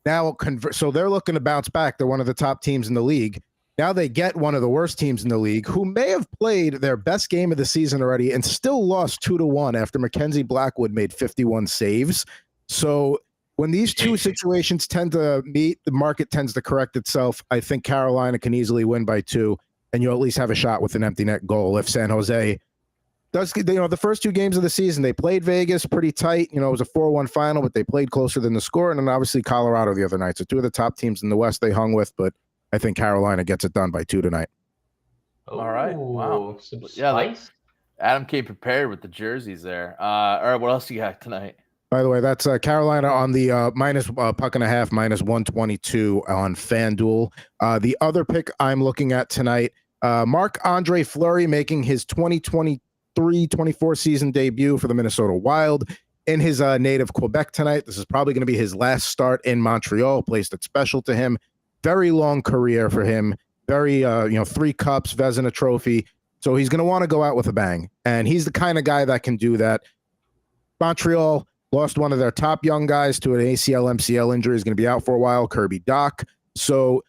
Now, so they're looking to bounce back. They're one of the top teams in the league. Now they get one of the worst teams in the league, who may have played their best game of the season already and still lost 2-1 after Mackenzie Blackwood made 51 saves. So when these two situations tend to meet, the market tends to correct itself. I think Carolina can easily win by 2, and you'll at least have a shot with an empty net goal if San Jose does. The first 2 games of the season, they played Vegas pretty tight. It was a 4-1 final, but they played closer than the score. And then obviously Colorado the other night. So 2 of the top teams in the West they hung with, but I think Carolina gets it done by 2 tonight. All right. Wow. Yeah, Adam came prepared with the jerseys there. All right. What else you got tonight? By the way, that's Carolina on the minus puck and a half, minus 122 on FanDuel. The other pick I'm looking at tonight, Marc-Andre Fleury making his 2023-24 season debut for the Minnesota Wild in his native Quebec tonight. This is probably going to be his last start in Montreal, place that's special to him. Very long career for him. Very, 3 cups, Vezina Trophy. So he's going to want to go out with a bang. And he's the kind of guy that can do that. Montreal lost one of their top young guys to an ACL, MCL injury. He's going to be out for a while, Kirby Dach. So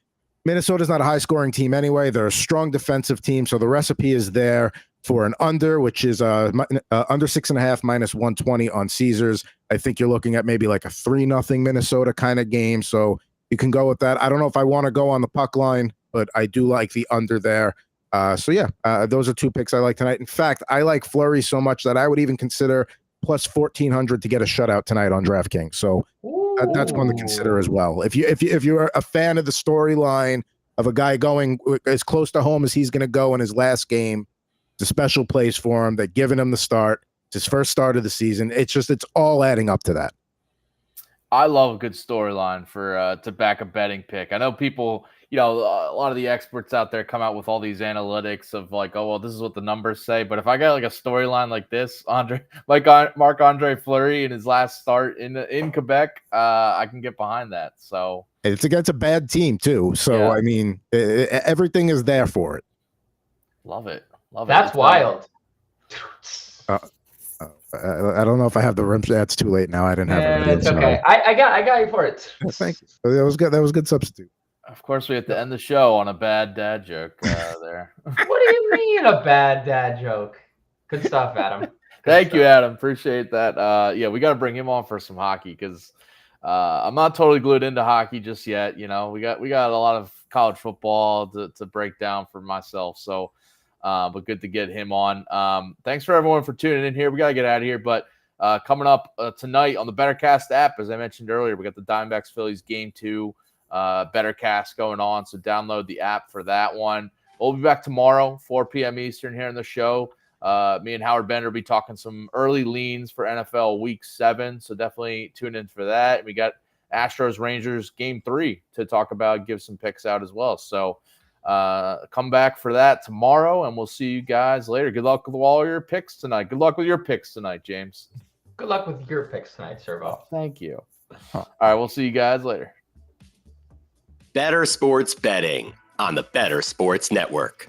Minnesota's not a high-scoring team anyway. They're a strong defensive team. So the recipe is there for an under, which is under 6.5, minus 120 on Caesars. I think you're looking at maybe like a 3-0 Minnesota kind of game. So you can go with that. I don't know if I want to go on the puck line, but I do like the under there. So yeah, those are two picks I like tonight. In fact, I like Fleury so much that I would even consider plus 1,400 to get a shutout tonight on DraftKings. So that's one to consider as well. If you're a fan of the storyline of a guy going as close to home as he's going to go in his last game, it's a special place for him. They're giving him the start. It's his first start of the season. It's all adding up to that. I love a good storyline for to back a betting pick. I know people, a lot of the experts out there come out with all these analytics of like, oh, well, this is what the numbers say. But if I got like a storyline like this, Marc-Andre Fleury in his last start in Quebec, I can get behind that. So it's against a bad team too. So yeah. I mean, everything is there for it. Love it. That's wild. I don't know if I have the rim. That's too late now. I didn't have it. It's okay. I got you for it. Thank you. That was good. That was a good substitute. Of course, we have to end the show on a bad dad joke there. What do you mean a bad dad joke? Good stuff, Adam. Thank you, Adam. Appreciate that. Yeah, we got to bring him on for some hockey because I'm not totally glued into hockey just yet. We got a lot of college football to break down for myself. So. But good to get him on. Thanks for everyone for tuning in here. We got to get out of here. But coming up tonight on the Bettorcast app, as I mentioned earlier, we got the Diamondbacks-Phillies Game 2 Bettorcast going on. So download the app for that one. We'll be back tomorrow, 4 p.m. Eastern here in the show. Me and Howard Bender will be talking some early leans for NFL Week 7. So definitely tune in for that. We got Astros-Rangers Game 3 to talk about, give some picks out as well. So come back for that tomorrow, and we'll see you guys later. Good luck with all your picks tonight. Good luck with your picks tonight, James. Good luck with your picks tonight, Servo. Thank you. All right, we'll see you guys later. Bettor Sports Betting on the Bettor Sports Network.